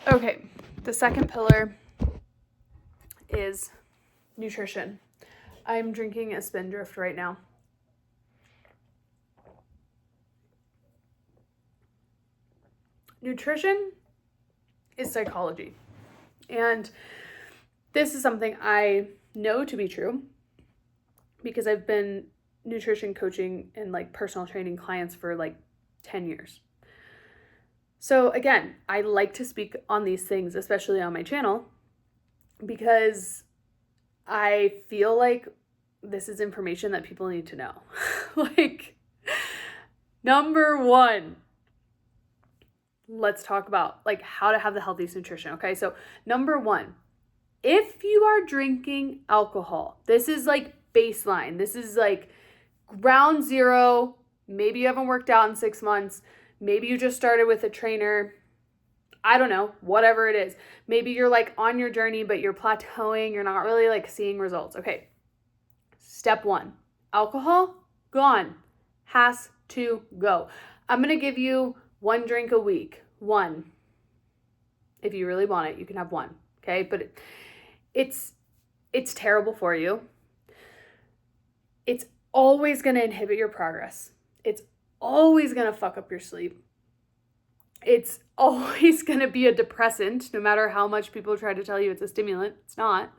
Okay, the second pillar is nutrition. I'm drinking a Spindrift right now. Nutrition is psychology. And this is something I know to be true because I've been nutrition coaching and like personal training clients for like 10 years. So again, I like to speak on these things, especially on my channel, because I feel like this is information that people need to know. Like, number one, let's talk about like how to have the healthiest nutrition. Okay, so number one, if you are drinking alcohol, this is like baseline. This is like ground zero. Maybe you haven't worked out in 6 months. Maybe you just started with a trainer. I don't know, whatever it is. Maybe you're like on your journey, but you're plateauing. You're not really like seeing results. Okay. Step one, alcohol, gone. Has to go. I'm going to give you 1 drink a week. 1. If you really want it, you can have 1. Okay. But it's terrible for you. It's always going to inhibit your progress. It's always going to fuck up your sleep. It's always going to be a depressant, no matter how much people try to tell you it's a stimulant. It's not.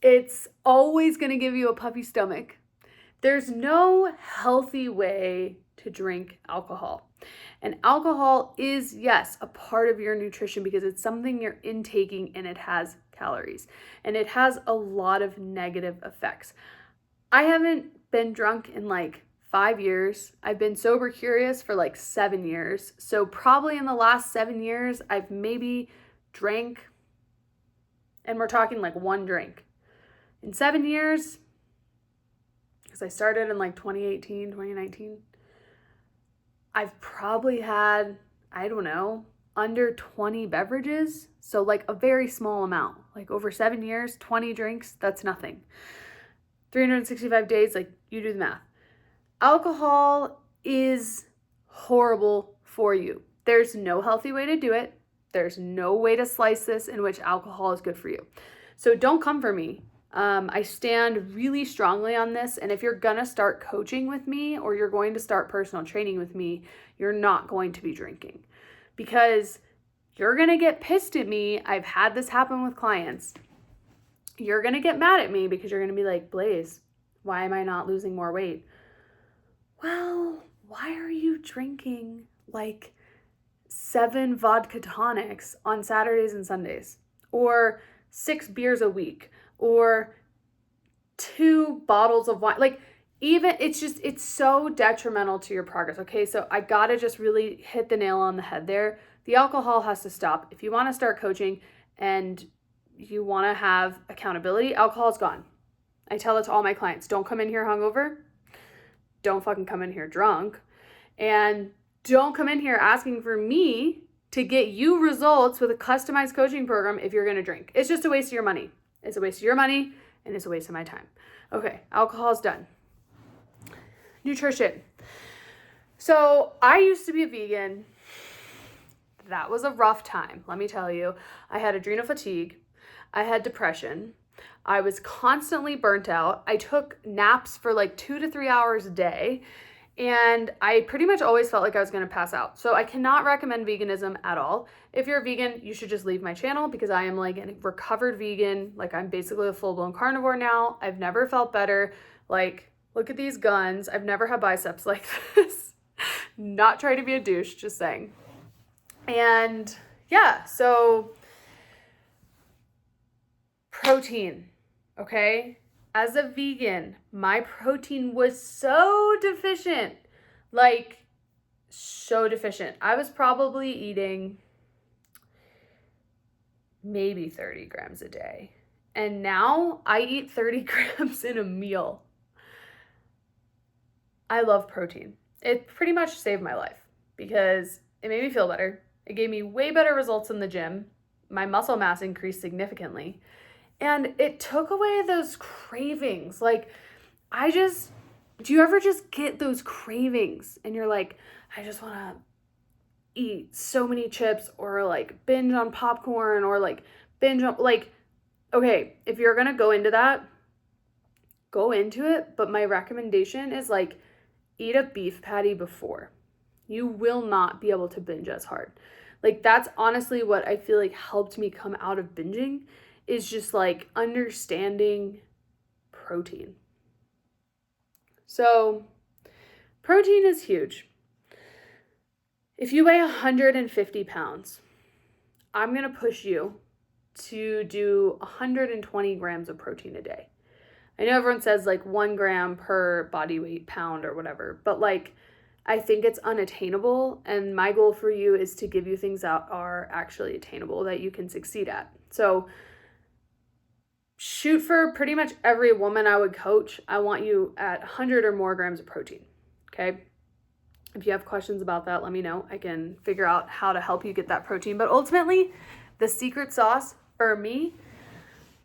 It's always going to give you a puffy stomach. There's no healthy way to drink alcohol. And alcohol is, yes, a part of your nutrition because it's something you're intaking and it has calories. And it has a lot of negative effects. I haven't been drunk in like 5 years. I've been sober curious for like 7 years. So probably in the last 7 years, I've maybe drank, and we're talking like 1 drink. In 7 years, because I started in like 2018, 2019, I've probably had, I don't know, under 20 beverages. So like a very small amount, like over 7 years, 20 drinks, that's nothing. 365 days, like you do the math. Alcohol is horrible for you. There's no healthy way to do it. There's no way to slice this in which alcohol is good for you. So don't come for me. I stand really strongly on this. And if you're going to start coaching with me or you're going to start personal training with me, you're not going to be drinking because you're going to get pissed at me. I've had this happen with clients. You're going to get mad at me because you're going to be like, Blaze, why am I not losing more weight? Well, why are you drinking like 7 vodka tonics on Saturdays and Sundays? Or 6 beers a week? Or 2 bottles of wine? Like, even, it's so detrimental to your progress. Okay, so I gotta just really hit the nail on the head there. The alcohol has to stop. If you want to start coaching and you want to have accountability, alcohol is gone. I tell it to all my clients. Don't come in here hungover. Don't fucking come in here drunk. And don't come in here asking for me to get you results with a customized coaching program if you're going to drink. It's just a waste of your money. It's a waste of your money and it's a waste of my time. Okay, alcohol is done. Nutrition. So I used to be a vegan. That was a rough time, let me tell you. I had adrenal fatigue. I had depression. I was constantly burnt out. I took naps for like 2 to 3 hours a day. And I pretty much always felt like I was going to pass out. So I cannot recommend veganism at all. If you're a vegan, you should just leave my channel because I am like a recovered vegan. Like I'm basically a full-blown carnivore now. I've never felt better. Like, look at these guns. I've never had biceps like this. Not trying to be a douche, just saying. And yeah, so protein, okay? As a vegan, my protein was so deficient, like so deficient. I was probably eating maybe 30 grams a day. And now I eat 30 grams in a meal. I love protein. It pretty much saved my life because it made me feel better. It gave me way better results in the gym. My muscle mass increased significantly. And it took away those cravings. Like, do you ever just get those cravings and you're like, I just want to eat so many chips or like binge on popcorn or like binge on, like, okay, if you're gonna go into that, go into it. But my recommendation is like eat a beef patty before. You will not be able to binge as hard. Like that's honestly what I feel like helped me come out of binging, is just like understanding protein. So protein is huge. If you weigh 150 pounds, I'm going to push you to do 120 grams of protein a day. I know everyone says like 1 gram per body weight pound or whatever, but like I think it's unattainable, and my goal for you is to give you things that are actually attainable that you can succeed at. So shoot for pretty much every woman I would coach. I want you at 100 or more grams of protein, okay? If you have questions about that, let me know. I can figure out how to help you get that protein. But ultimately, the secret sauce for me,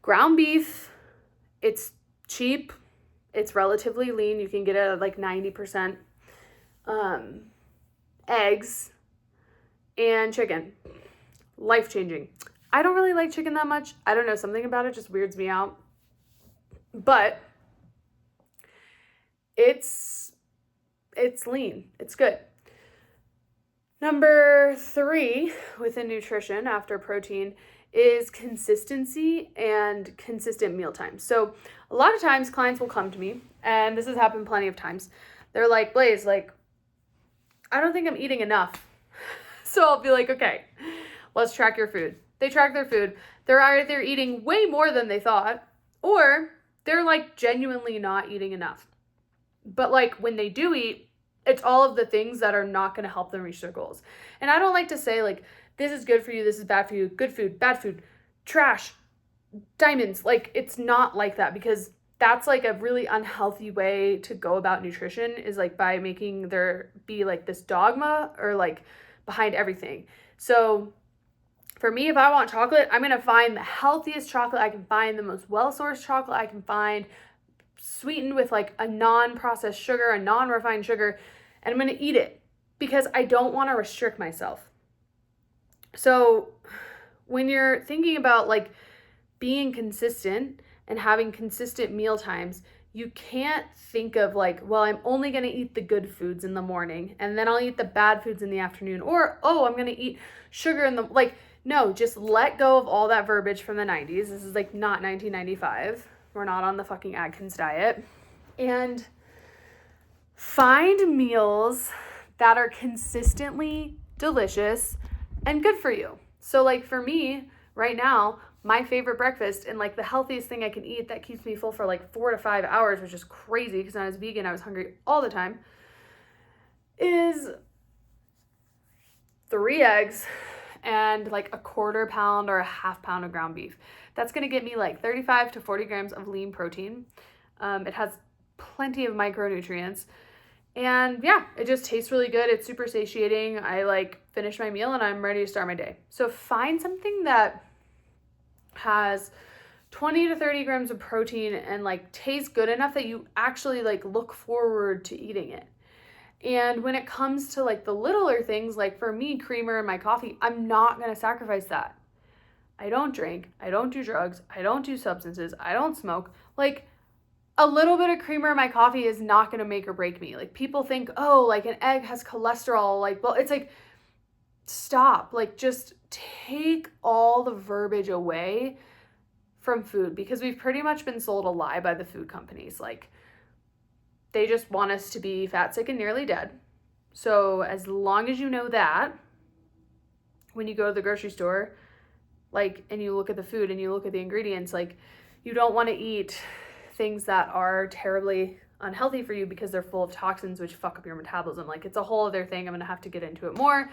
ground beef, it's cheap, it's relatively lean. You can get it at like 90%. Eggs and chicken. Life-changing. I don't really like chicken that much. I don't know, something about it just weirds me out. But it's lean. It's good. Number 3 within nutrition after protein is consistency and consistent meal times. So a lot of times clients will come to me, and this has happened plenty of times. They're like, Blaze, like, I don't think I'm eating enough. So I'll be like, okay, let's track your food. They track their food. They're either eating way more than they thought, or they're like genuinely not eating enough. But like when they do eat, it's all of the things that are not going to help them reach their goals. And I don't like to say like, this is good for you, this is bad for you, good food, bad food, trash, diamonds. Like it's not like that, because that's like a really unhealthy way to go about nutrition, is like by making there be like this dogma or like behind everything. So for me, if I want chocolate, I'm going to find the healthiest chocolate I can find, the most well-sourced chocolate I can find, sweetened with like a non-processed sugar, a non-refined sugar, and I'm going to eat it because I don't want to restrict myself. So when you're thinking about like being consistent and having consistent meal times, you can't think of like, well, I'm only going to eat the good foods in the morning and then I'll eat the bad foods in the afternoon, or, oh, I'm going to eat sugar in the, like, no, just let go of all that verbiage from the 90s. This is like not 1995. We're not on the fucking Atkins diet. And find meals that are consistently delicious and good for you. So like for me right now, my favorite breakfast and like the healthiest thing I can eat that keeps me full for like 4 to 5 hours, which is crazy because when I was vegan, I was hungry all the time, is 3 eggs and like a 1/4 pound or a 1/2 pound of ground beef. That's going to get me like 35 to 40 grams of lean protein. It has plenty of micronutrients. And yeah, it just tastes really good. It's super satiating. I like finish my meal and I'm ready to start my day. So find something that has 20 to 30 grams of protein and like tastes good enough that you actually like look forward to eating it. And when it comes to like the littler things, like for me, creamer in my coffee, I'm not going to sacrifice that. I don't drink. I don't do drugs. I don't do substances. I don't smoke. Like a little bit of creamer in my coffee is not going to make or break me. Like people think, oh, like an egg has cholesterol. Like, well, it's like, stop. Like just take all the verbiage away from food, because we've pretty much been sold a lie by the food companies. Like they just want us to be fat, sick, and nearly dead. So as long as you know that, when you go to the grocery store, like, and you look at the food and you look at the ingredients, like you don't want to eat things that are terribly unhealthy for you because they're full of toxins which fuck up your metabolism. Like it's a whole other thing. I'm going to have to get into it more.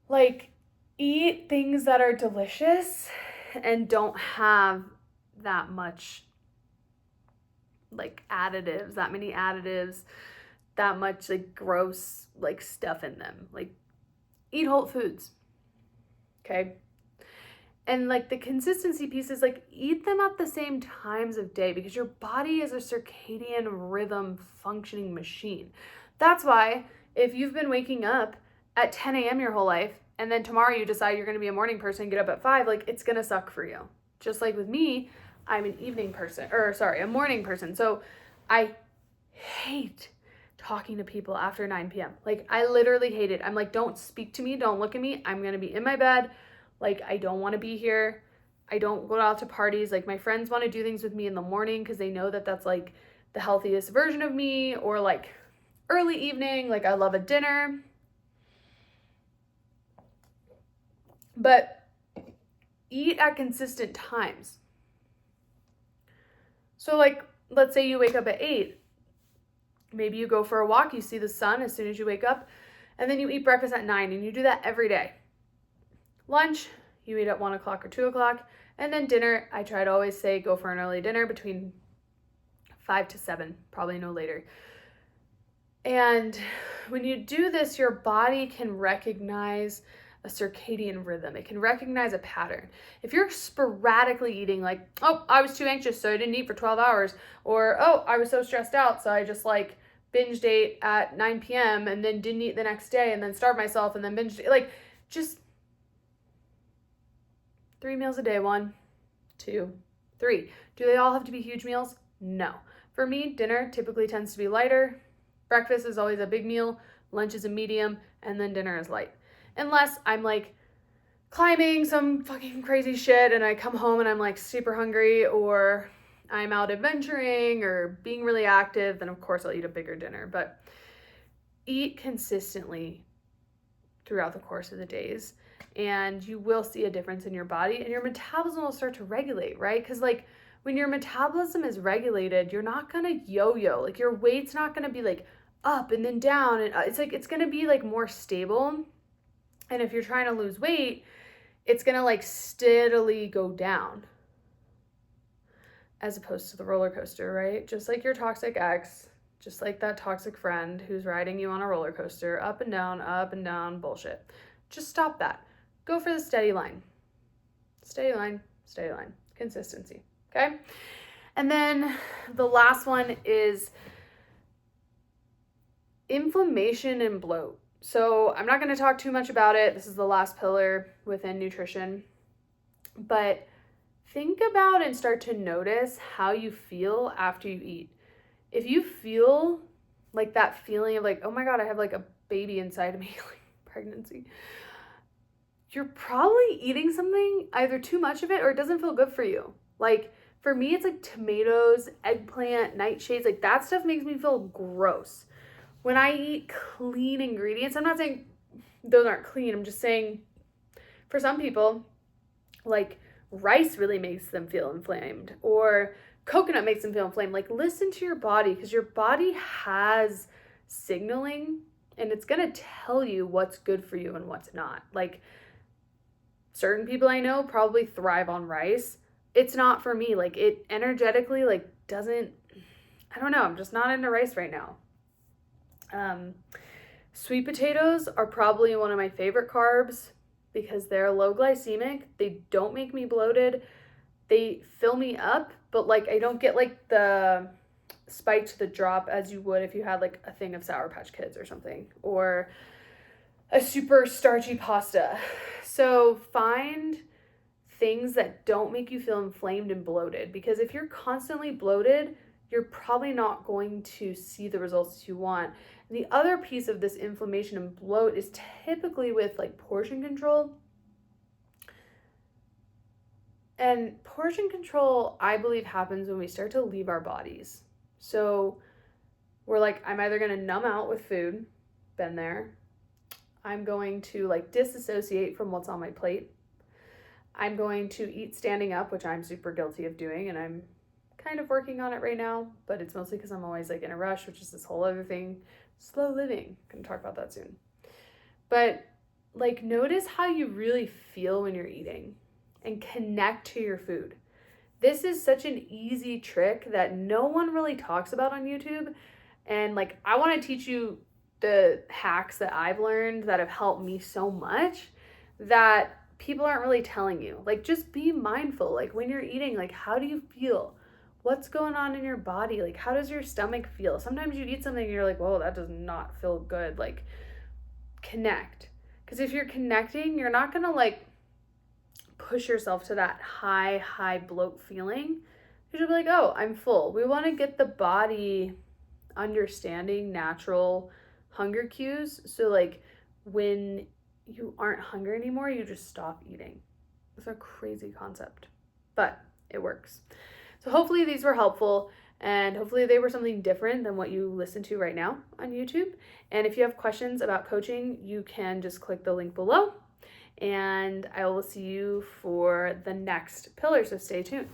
Like eat things that are delicious and don't have that much like additives, that many additives, that much like gross like stuff in them. Like eat whole foods. Okay. And like the consistency piece is like eat them at the same times of day, because your body is a circadian rhythm functioning machine. That's why if you've been waking up at 10 a.m. your whole life, and then tomorrow you decide you're going to be a morning person, get up at 5, like it's going to suck for you. Just like with me, I'm an a morning person. So I hate talking to people after 9 p.m. Like I literally hate it. I'm like, don't speak to me. Don't look at me. I'm going to be in my bed. Like I don't want to be here. I don't go out to parties. Like my friends want to do things with me in the morning because they know that that's like the healthiest version of me, or like early evening. Like I love a dinner. But eat at consistent times. So like, let's say you wake up at 8. Maybe you go for a walk, you see the sun as soon as you wake up, and then you eat breakfast at 9, and you do that every day. Lunch, you eat at 1 o'clock or 2 o'clock, and then dinner, I try to always say go for an early dinner between 5 to 7, probably no later. And when you do this, your body can recognize a circadian rhythm. It can recognize a pattern. If you're sporadically eating, like, oh, I was too anxious, so I didn't eat for 12 hours, or, oh, I was so stressed out, so I just like binged ate at 9 p.m. and then didn't eat the next day and then starved myself and then binged, like just 3 meals a day, 1, 2, 3. Do they all have to be huge meals? No. For me, dinner typically tends to be lighter. Breakfast is always a big meal. Lunch is a medium, and then dinner is light. Unless I'm like climbing some fucking crazy shit and I come home and I'm like super hungry, or I'm out adventuring or being really active, then of course I'll eat a bigger dinner. But eat consistently throughout the course of the days, and you will see a difference in your body, and your metabolism will start to regulate, right? Because like when your metabolism is regulated, you're not gonna yo-yo. Like your weight's not gonna be like up and then down, and it's like it's gonna be like more stable. And if you're trying to lose weight, it's gonna like steadily go down, as opposed to the roller coaster, right? Just like your toxic ex, just like that toxic friend who's riding you on a roller coaster, up and down, bullshit. Just stop that. Go for the steady line. Steady line, steady line. Consistency, okay? And then the last one is inflammation and bloat. So I'm not going to talk too much about it. This is the last pillar within nutrition. But think about and start to notice how you feel after you eat. If you feel like that feeling of like, oh my God, I have like a baby inside of me, like pregnancy, you're probably eating something, either too much of it or it doesn't feel good for you. Like for me, it's like tomatoes, eggplant, nightshades, like that stuff makes me feel gross. When I eat clean ingredients, I'm not saying those aren't clean. I'm just saying for some people, like rice really makes them feel inflamed, or coconut makes them feel inflamed. Like listen to your body, because your body has signaling and it's going to tell you what's good for you and what's not. Like certain people I know probably thrive on rice. It's not for me. Like it energetically like doesn't, I don't know. I'm just not into rice right now. Sweet potatoes are probably one of my favorite carbs because they're low glycemic. They don't make me bloated. They fill me up, but like I don't get like the spike to the drop as you would if you had like a thing of Sour Patch Kids or something, or a super starchy pasta. So find things that don't make you feel inflamed and bloated, because if you're constantly bloated, you're probably not going to see the results you want. And the other piece of this inflammation and bloat is typically with like portion control. And portion control, I believe, happens when we start to leave our bodies. So we're like, I'm either going to numb out with food, been there. I'm going to like disassociate from what's on my plate. I'm going to eat standing up, which I'm super guilty of doing, and I'm kind of working on it right now, but it's mostly because I'm always like in a rush, which is this whole other thing. Slow living. Gonna talk about that soon. But like notice how you really feel when you're eating and connect to your food. This is such an easy trick that no one really talks about on YouTube. And like I want to teach you the hacks that I've learned that have helped me so much that people aren't really telling you. Like just be mindful. Like when you're eating, like how do you feel? What's going on in your body? Like, how does your stomach feel? Sometimes you eat something and you're like, whoa, that does not feel good. Like, connect. Because if you're connecting, you're not going to like push yourself to that high bloat feeling. You'll be like, oh, I'm full. We want to get the body understanding natural hunger cues. So like when you aren't hungry anymore, you just stop eating. It's a crazy concept, but it works. So hopefully these were helpful, and hopefully they were something different than what you listen to right now on YouTube. And if you have questions about coaching, you can just click the link below, and I will see you for the next pillar, so stay tuned.